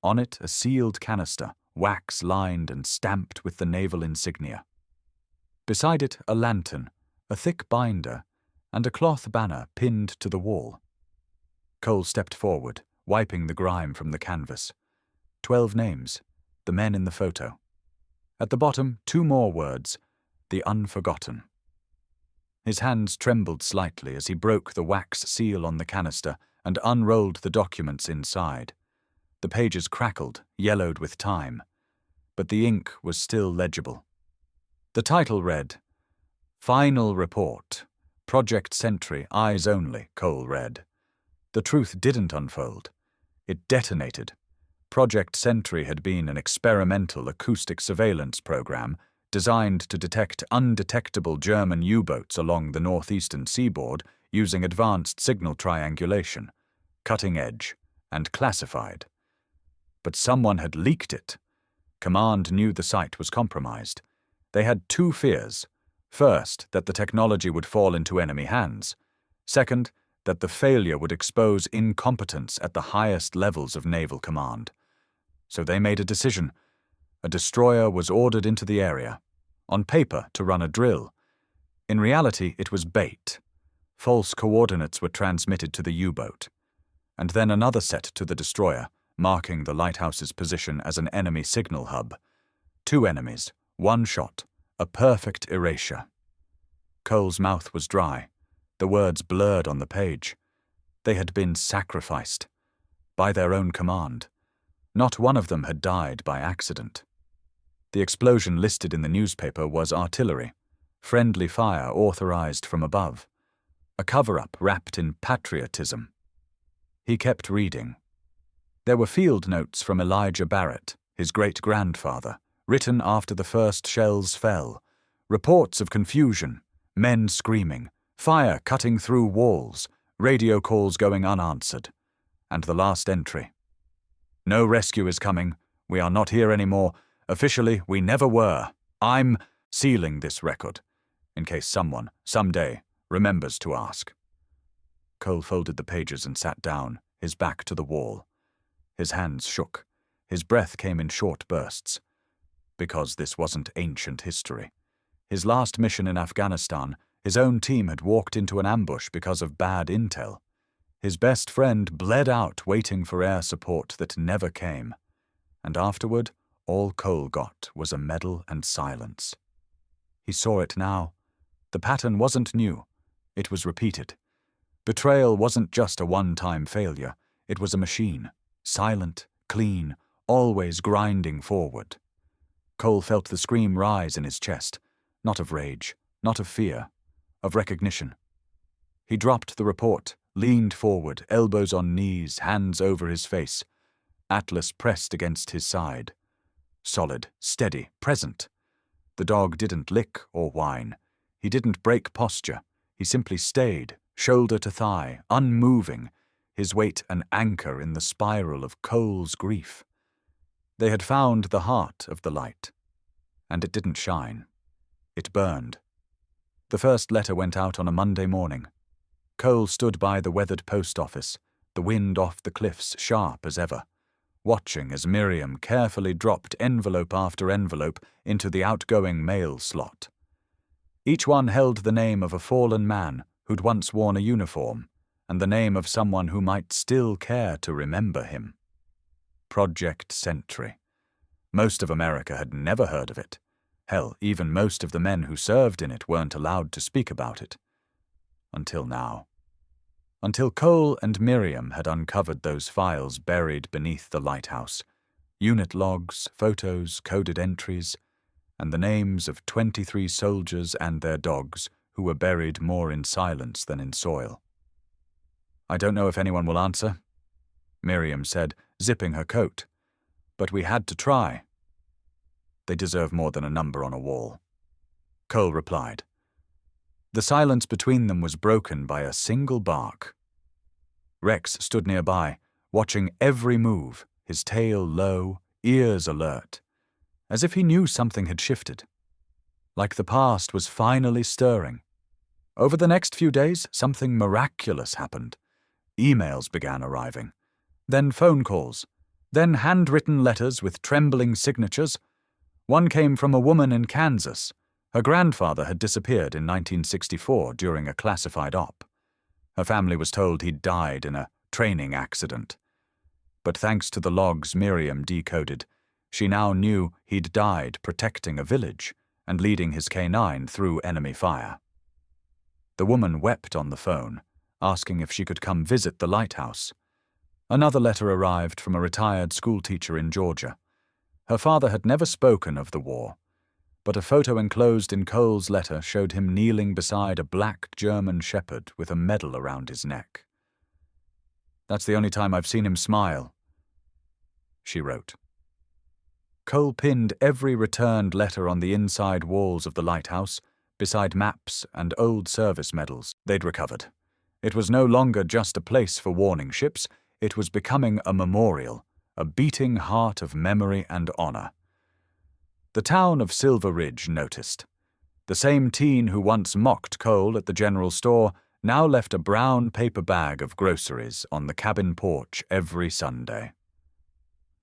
On it, a sealed canister, wax-lined and stamped with the naval insignia. Beside it, a lantern, a thick binder, and a cloth banner pinned to the wall. Cole stepped forward, wiping the grime from the canvas. 12 names, the men in the photo. At the bottom, 2 more words, the unforgotten. His hands trembled slightly as he broke the wax seal on the canister and unrolled the documents inside. The pages crackled, yellowed with time, but the ink was still legible. The title read, "Final Report. Project Sentry, Eyes Only," Cole read. The truth didn't unfold. It detonated. Project Sentry had been an experimental acoustic surveillance program designed to detect undetectable German U-boats along the northeastern seaboard using advanced signal triangulation, cutting edge, and classified. But someone had leaked it. Command knew the site was compromised. They had 2 fears. First, that the technology would fall into enemy hands. Second, that the failure would expose incompetence at the highest levels of naval command. So they made a decision. A destroyer was ordered into the area, on paper to run a drill. In reality, it was bait. False coordinates were transmitted to the U-boat, and then another set to the destroyer, marking the lighthouse's position as an enemy signal hub. 2 enemies, 1 shot, a perfect erasure. Cole's mouth was dry. The words blurred on the page. They had been sacrificed. By their own command. Not one of them had died by accident. The explosion listed in the newspaper was artillery, friendly fire authorized from above, a cover-up wrapped in patriotism. He kept reading. There were field notes from Elijah Barrett, his great-grandfather, written after the first shells fell, reports of confusion, men screaming, fire cutting through walls, radio calls going unanswered, and the last entry. No rescue is coming. We are not here anymore. Officially, we never were. I'm sealing this record, in case someone, someday, remembers to ask. Cole folded the pages and sat down, his back to the wall. His hands shook. His breath came in short bursts. Because this wasn't ancient history. His last mission in Afghanistan, his own team had walked into an ambush because of bad intel. His best friend bled out waiting for air support that never came. And afterward, all Cole got was a medal and silence. He saw it now. The pattern wasn't new. It was repeated. Betrayal wasn't just a one-time failure. It was a machine, silent, clean, always grinding forward. Cole felt the scream rise in his chest, not of rage, not of fear, of recognition. He dropped the report, leaned forward, elbows on knees, hands over his face. Atlas pressed against his side. Solid, steady, present. The dog didn't lick or whine. He didn't break posture. He simply stayed, shoulder to thigh, unmoving, his weight an anchor in the spiral of Cole's grief. They had found the heart of the light, and it didn't shine. It burned. The first letter went out on a Monday morning. Cole stood by the weathered post office, the wind off the cliffs sharp as ever, watching as Miriam carefully dropped envelope after envelope into the outgoing mail slot. Each one held the name of a fallen man who'd once worn a uniform, and the name of someone who might still care to remember him. Project Sentry. Most of America had never heard of it. Hell, even most of the men who served in it weren't allowed to speak about it. Until now. Until Cole and Miriam had uncovered those files buried beneath the lighthouse. Unit logs, photos, coded entries, and the names of 23 soldiers and their dogs who were buried more in silence than in soil. "I don't know if anyone will answer," Miriam said, zipping her coat. "But we had to try." "They deserve more than a number on a wall," Cole replied. The silence between them was broken by a single bark. Rex stood nearby, watching every move, his tail low, ears alert, as if he knew something had shifted. Like the past was finally stirring. Over the next few days, something miraculous happened. Emails began arriving, then phone calls, then handwritten letters with trembling signatures. One came from a woman in Kansas. Her grandfather had disappeared in 1964 during a classified op. Her family was told he'd died in a training accident. But thanks to the logs Miriam decoded, she now knew he'd died protecting a village and leading his K9 through enemy fire. The woman wept on the phone, asking if she could come visit the lighthouse. Another letter arrived from a retired schoolteacher in Georgia. Her father had never spoken of the war, but a photo enclosed in Cole's letter showed him kneeling beside a black German shepherd with a medal around his neck. "That's the only time I've seen him smile," she wrote. Cole pinned every returned letter on the inside walls of the lighthouse, beside maps and old service medals they'd recovered. It was no longer just a place for warning ships, it was becoming a memorial, a beating heart of memory and honor. The town of Silver Ridge noticed. The same teen who once mocked Cole at the general store now left a brown paper bag of groceries on the cabin porch every Sunday.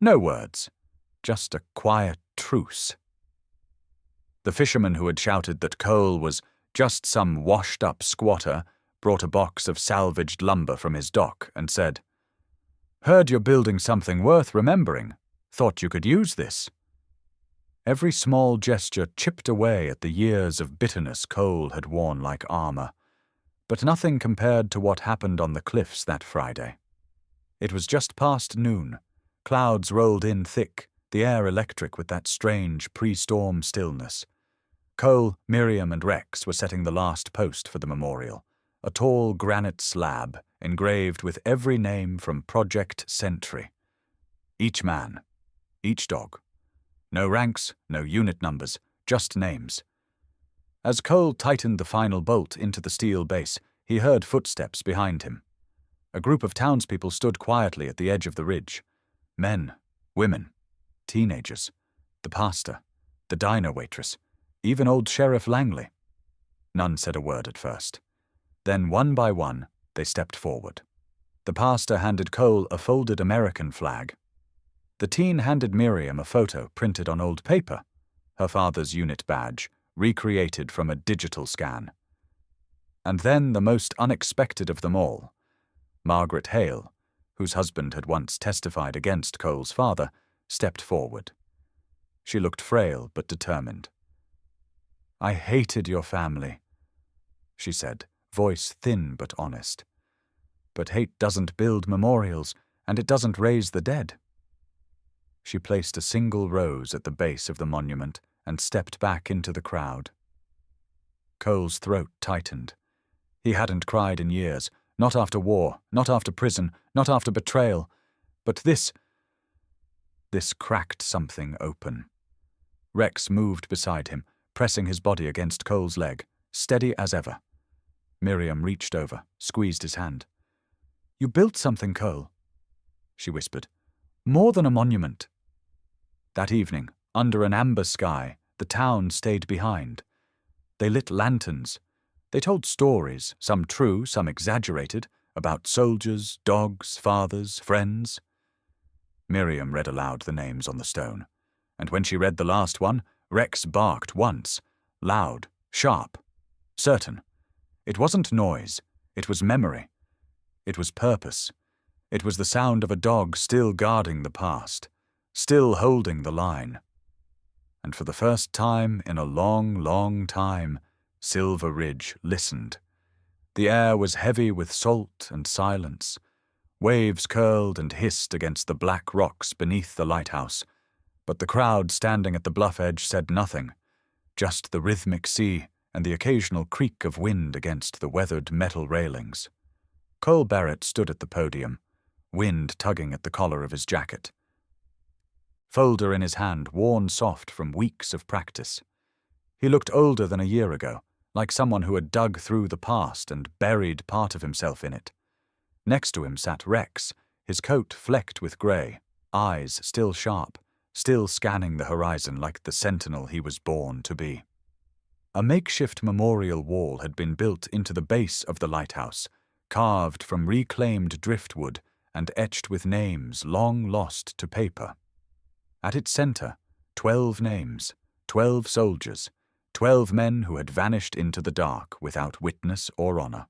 No words, just a quiet truce. The fisherman who had shouted that Cole was just some washed-up squatter brought a box of salvaged lumber from his dock and said, "Heard you're building something worth remembering. Thought you could use this." Every small gesture chipped away at the years of bitterness Cole had worn like armor, but nothing compared to what happened on the cliffs that Friday. It was just past noon. Clouds rolled in thick, the air electric with that strange pre-storm stillness. Cole, Miriam, and Rex were setting the last post for the memorial, a tall granite slab engraved with every name from Project Sentry. Each man, each dog. No ranks, no unit numbers, just names. As Cole tightened the final bolt into the steel base, he heard footsteps behind him. A group of townspeople stood quietly at the edge of the ridge. Men, women, teenagers, the pastor, the diner waitress, even old Sheriff Langley. None said a word at first. Then, one by one, they stepped forward. The pastor handed Cole a folded American flag. The teen handed Miriam a photo printed on old paper, her father's unit badge, recreated from a digital scan. And then the most unexpected of them all, Margaret Hale, whose husband had once testified against Cole's father, stepped forward. She looked frail but determined. "I hated your family," she said, voice thin but honest. "But hate doesn't build memorials, and it doesn't raise the dead." She placed a single rose at the base of the monument and stepped back into the crowd. Cole's throat tightened. He hadn't cried in years, not after war, not after prison, not after betrayal. But this cracked something open. Rex moved beside him, pressing his body against Cole's leg, steady as ever. Miriam reached over, squeezed his hand. "You built something, Cole," she whispered. "More than a monument." That evening, under an amber sky, the town stayed behind. They lit lanterns. They told stories, some true, some exaggerated, about soldiers, dogs, fathers, friends. Miriam read aloud the names on the stone, and when she read the last one, Rex barked once, loud, sharp, certain. It wasn't noise, it was memory. It was purpose. It was the sound of a dog still guarding the past, still holding the line. And for the first time in a long, long time, Silver Ridge listened. The air was heavy with salt and silence. Waves curled and hissed against the black rocks beneath the lighthouse, but the crowd standing at the bluff edge said nothing, just the rhythmic sea and the occasional creak of wind against the weathered metal railings. Cole Barrett stood at the podium, wind tugging at the collar of his jacket. Folder in his hand, worn soft from weeks of practice. He looked older than a year ago, like someone who had dug through the past and buried part of himself in it. Next to him sat Rex, his coat flecked with grey, eyes still sharp, still scanning the horizon like the sentinel he was born to be. A makeshift memorial wall had been built into the base of the lighthouse, carved from reclaimed driftwood and etched with names long lost to paper. At its center, 12 names, 12 soldiers, 12 men who had vanished into the dark without witness or honor.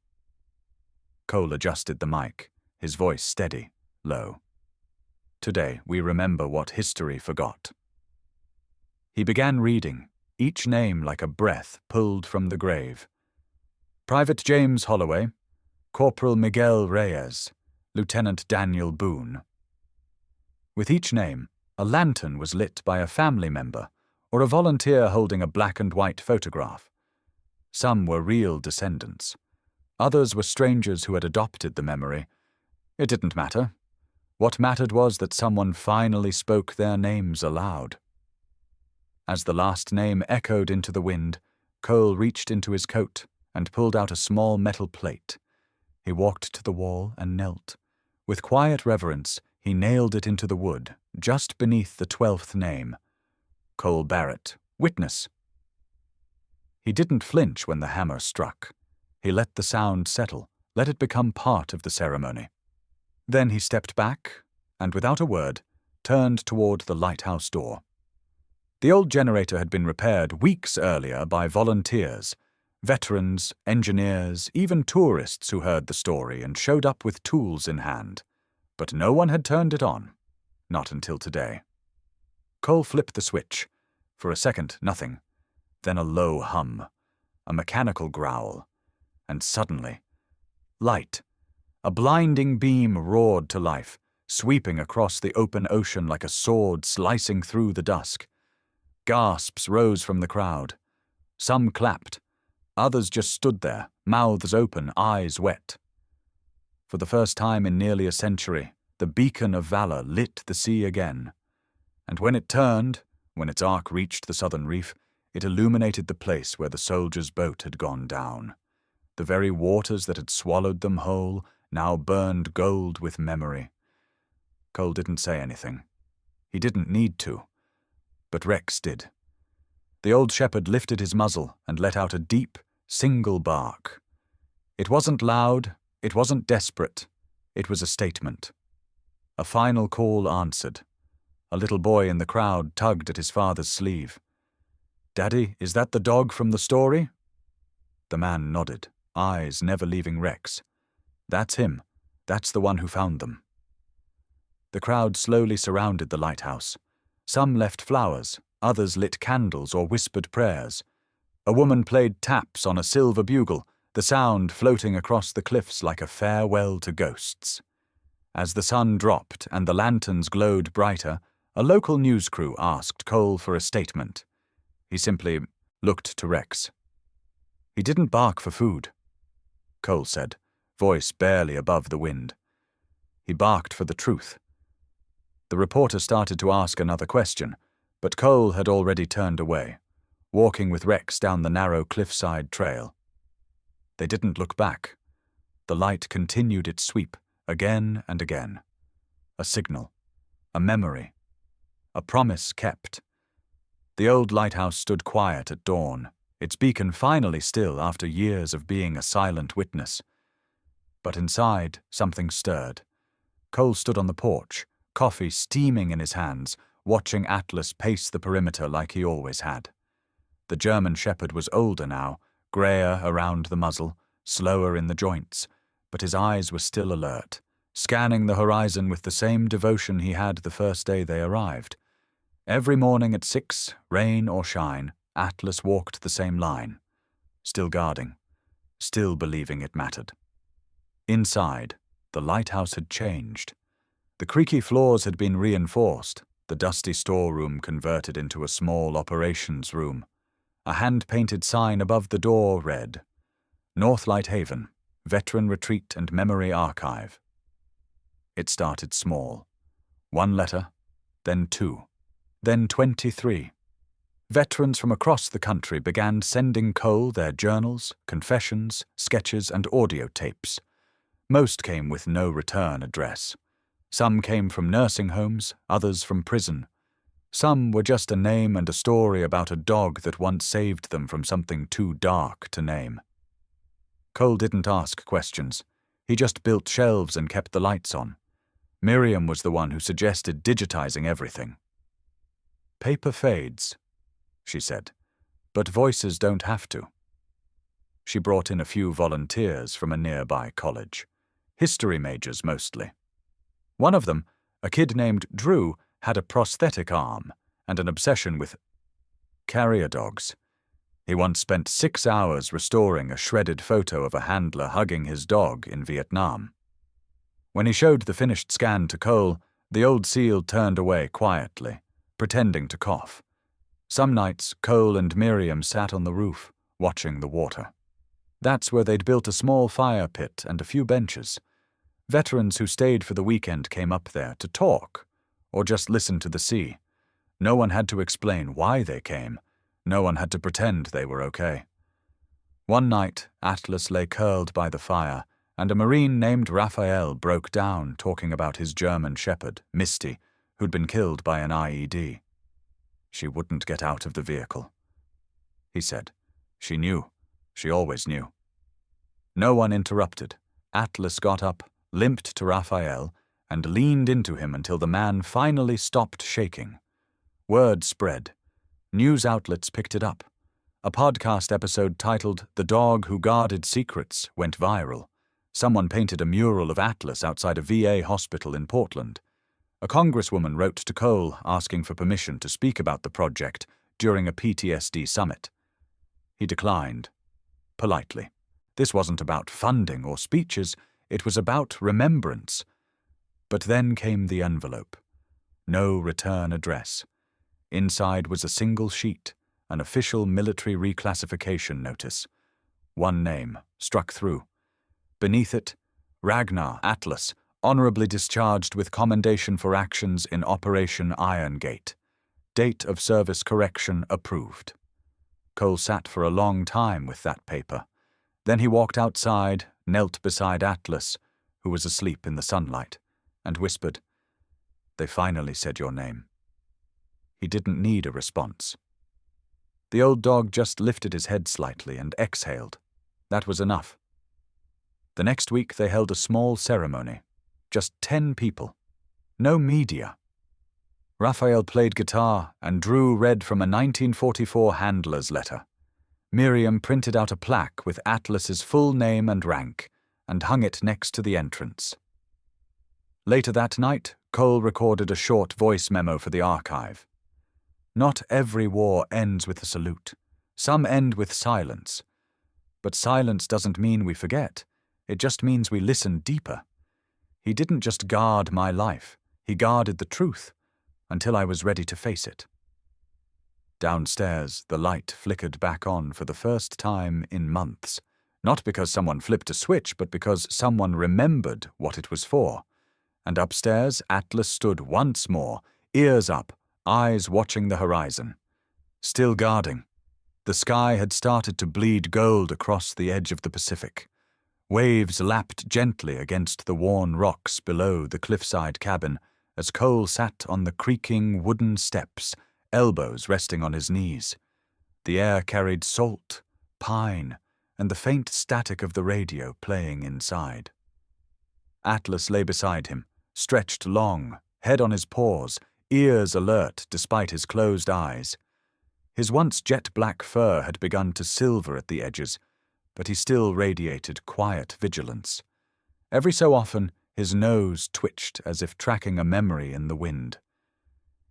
Cole adjusted the mic, his voice steady, low. Today we remember what history forgot. He began reading, each name like a breath pulled from the grave. Private James Holloway, Corporal Miguel Reyes, Lieutenant Daniel Boone. With each name, a lantern was lit by a family member or a volunteer holding a black and white photograph. Some were real descendants. Others were strangers who had adopted the memory. It didn't matter. What mattered was that someone finally spoke their names aloud. As the last name echoed into the wind, Cole reached into his coat and pulled out a small metal plate. He walked to the wall and knelt. With quiet reverence, he nailed it into the wood, just beneath the 12th name. Cole Barrett, witness. He didn't flinch when the hammer struck. He let the sound settle, let it become part of the ceremony. Then he stepped back, and without a word, turned toward the lighthouse door. The old generator had been repaired weeks earlier by volunteers, veterans, engineers, even tourists who heard the story and showed up with tools in hand. But no one had turned it on, not until today. Cole flipped the switch. For a second, nothing. Then a low hum, a mechanical growl, and suddenly, light. A blinding beam roared to life, sweeping across the open ocean like a sword slicing through the dusk. Gasps rose from the crowd. Some clapped. Others just stood there, mouths open, eyes wet. For the first time in nearly a century, the beacon of valor lit the sea again. And when it turned, when its arc reached the southern reef, it illuminated the place where the soldier's boat had gone down. The very waters that had swallowed them whole now burned gold with memory. Cole didn't say anything. He didn't need to. But Rex did. The old shepherd lifted his muzzle and let out a deep, single bark. It wasn't loud, it wasn't desperate, it was a statement. A final call answered. A little boy in the crowd tugged at his father's sleeve. "Daddy, is that the dog from the story?" The man nodded, eyes never leaving Rex. "That's him. That's the one who found them." The crowd slowly surrounded the lighthouse. Some left flowers, others lit candles or whispered prayers. A woman played taps on a silver bugle, the sound floating across the cliffs like a farewell to ghosts. As the sun dropped and the lanterns glowed brighter, a local news crew asked Cole for a statement. He simply looked to Rex. "He didn't bark for food," Cole said, voice barely above the wind. "He barked for the truth." The reporter started to ask another question, but Cole had already turned away, walking with Rex down the narrow cliffside trail. They didn't look back. The light continued its sweep, again and again. A signal, a memory, a promise kept. The old lighthouse stood quiet at dawn, its beacon finally still after years of being a silent witness. But inside, something stirred. Cole stood on the porch, coffee steaming in his hands, watching Atlas pace the perimeter like he always had. The German shepherd was older now, greyer around the muzzle, slower in the joints, but his eyes were still alert, scanning the horizon with the same devotion he had the first day they arrived. Every morning at 6, rain or shine, Atlas walked the same line, still guarding, still believing it mattered. Inside, the lighthouse had changed. The creaky floors had been reinforced, the dusty storeroom converted into a small operations room. A hand-painted sign above the door read, "Northlight Haven, Veteran Retreat and Memory Archive." It started small. 1 letter, then 2, then 23. Veterans from across the country began sending Cole their journals, confessions, sketches, and audio tapes. Most came with no return address. Some came from nursing homes, others from prison. Some were just a name and a story about a dog that once saved them from something too dark to name. Cole didn't ask questions. He just built shelves and kept the lights on. Miriam was the one who suggested digitizing everything. "Paper fades," she said, "but voices don't have to." She brought in a few volunteers from a nearby college. History majors mostly. One of them, a kid named Drew, had a prosthetic arm and an obsession with carrier dogs. He once spent 6 hours restoring a shredded photo of a handler hugging his dog in Vietnam. When he showed the finished scan to Cole, the old SEAL turned away quietly, pretending to cough. Some nights, Cole and Miriam sat on the roof, watching the water. That's where they'd built a small fire pit and a few benches. Veterans who stayed for the weekend came up there to talk, or just listen to the sea. No one had to explain why they came. No one had to pretend they were okay. One night, Atlas lay curled by the fire, and a Marine named Raphael broke down talking about his German shepherd, Misty, who'd been killed by an IED. "She wouldn't get out of the vehicle," he said. "She knew. She always knew." No one interrupted. Atlas got up, limped to Raphael, and leaned into him until the man finally stopped shaking. Word spread. News outlets picked it up. A podcast episode titled "The Dog Who Guarded Secrets" went viral. Someone painted a mural of Atlas outside a VA hospital in Portland. A congresswoman wrote to Cole asking for permission to speak about the project during a PTSD summit. He declined, politely. This wasn't about funding or speeches, it was about remembrance. But then came the envelope. No return address. Inside was a single sheet, an official military reclassification notice. One name struck through. Beneath it, Ragnar Atlas, Honorably discharged with commendation for actions in Operation Iron Gate. Date of service correction approved. Cole sat for a long time with that paper. Then he walked outside, knelt beside Atlas, who was asleep in the sunlight, and whispered, "They finally said your name." He didn't need a response. The old dog just lifted his head slightly and exhaled. That was enough. The next week they held a small ceremony. Just 10 people. No media. Raphael played guitar and Drew read from a 1944 handler's letter. Miriam printed out a plaque with Atlas's full name and rank and hung it next to the entrance. Later that night, Cole recorded a short voice memo for the archive. Not every war ends with a salute. Some end with silence. But silence doesn't mean we forget. It just means we listen deeper. He didn't just guard my life. He guarded the truth until I was ready to face it. Downstairs, the light flickered back on for the first time in months. Not because someone flipped a switch, but because someone remembered what it was for. And upstairs, Atlas stood once more, ears up, eyes watching the horizon. Still guarding. The sky had started to bleed gold across the edge of the Pacific. Waves lapped gently against the worn rocks below the cliffside cabin as Cole sat on the creaking wooden steps, elbows resting on his knees. The air carried salt, pine, and the faint static of the radio playing inside. Atlas lay beside him, stretched long, head on his paws, ears alert despite his closed eyes. His once jet-black fur had begun to silver at the edges, but he still radiated quiet vigilance. Every so often, his nose twitched as if tracking a memory in the wind.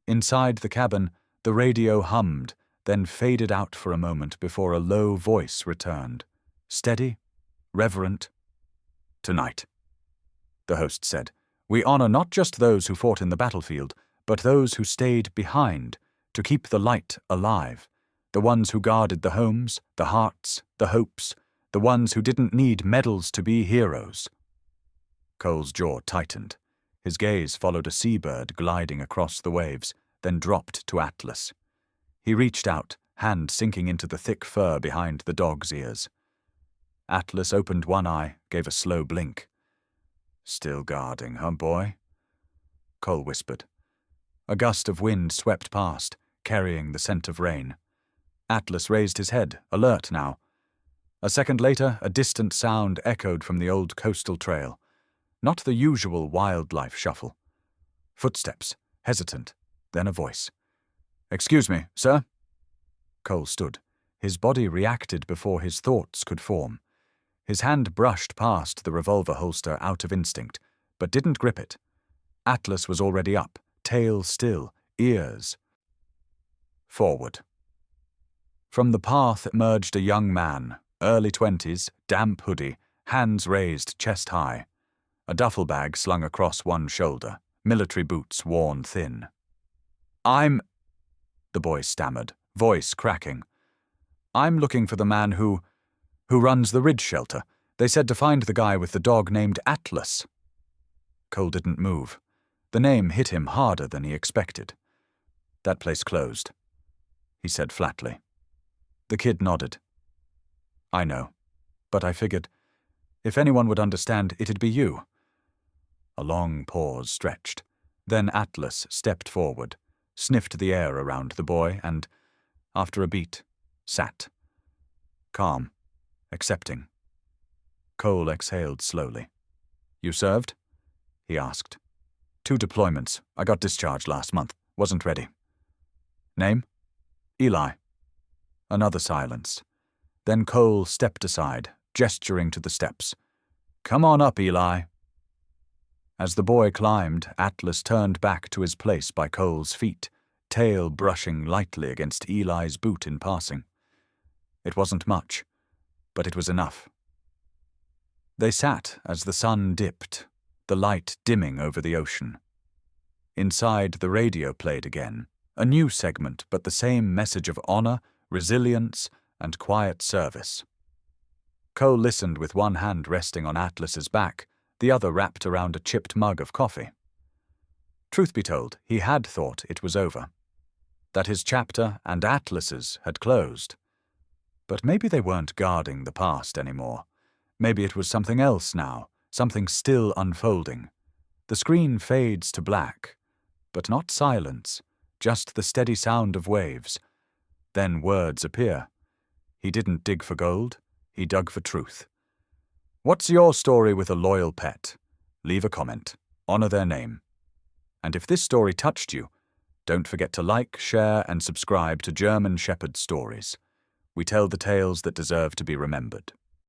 Inside the cabin, the radio hummed, then faded out for a moment before a low voice returned. Steady, reverent. "Tonight," the host said, "we honor not just those who fought in the battlefield, but those who stayed behind to keep the light alive, the ones who guarded the homes, the hearts, the hopes, the ones who didn't need medals to be heroes." Cole's jaw tightened. His gaze followed a seabird gliding across the waves, then dropped to Atlas. He reached out, hand sinking into the thick fur behind the dog's ears. Atlas opened one eye, gave a slow blink. "Still guarding, huh, boy?" Cole whispered. A gust of wind swept past, carrying the scent of rain. Atlas raised his head, alert now. A second later, a distant sound echoed from the old coastal trail. Not the usual wildlife shuffle. Footsteps, hesitant, then a voice. "Excuse me, sir?" Cole stood. His body reacted before his thoughts could form. His hand brushed past the revolver holster out of instinct, but didn't grip it. Atlas was already up, tail still, ears. Forward. From the path emerged a young man, early 20s, damp hoodie, hands raised chest high. A duffel bag slung across one shoulder, military boots worn thin. "I'm—" the boy stammered, voice cracking. "I'm looking for the man who runs the Ridge Shelter. They said to find the guy with the dog named Atlas." Cole didn't move. The name hit him harder than he expected. "That place closed," he said flatly. The kid nodded. "I know, but I figured, if anyone would understand, it'd be you." A long pause stretched. Then Atlas stepped forward, sniffed the air around the boy, and, after a beat, sat. Calm, accepting. Cole exhaled slowly. "You served?" he asked. "2 deployments. I got discharged last month. Wasn't ready." "Name?" "Eli." Another silence. Then Cole stepped aside, gesturing to the steps. "Come on up, Eli." As the boy climbed, Atlas turned back to his place by Cole's feet, tail brushing lightly against Eli's boot in passing. It wasn't much, but it was enough. They sat as the sun dipped, the light dimming over the ocean. Inside, the radio played again, a new segment, but the same message of honor, resilience, and quiet service. Cole listened with one hand resting on Atlas's back, the other wrapped around a chipped mug of coffee. Truth be told, he had thought it was over, that his chapter and Atlas's had closed. But maybe they weren't guarding the past anymore. Maybe it was something else now, something still unfolding. The screen fades to black, but not silence, just the steady sound of waves. Then words appear. He didn't dig for gold, he dug for truth. What's your story with a loyal pet? Leave a comment, honor their name. And if this story touched you, don't forget to like, share, and subscribe to German Shepherd Stories. We tell the tales that deserve to be remembered.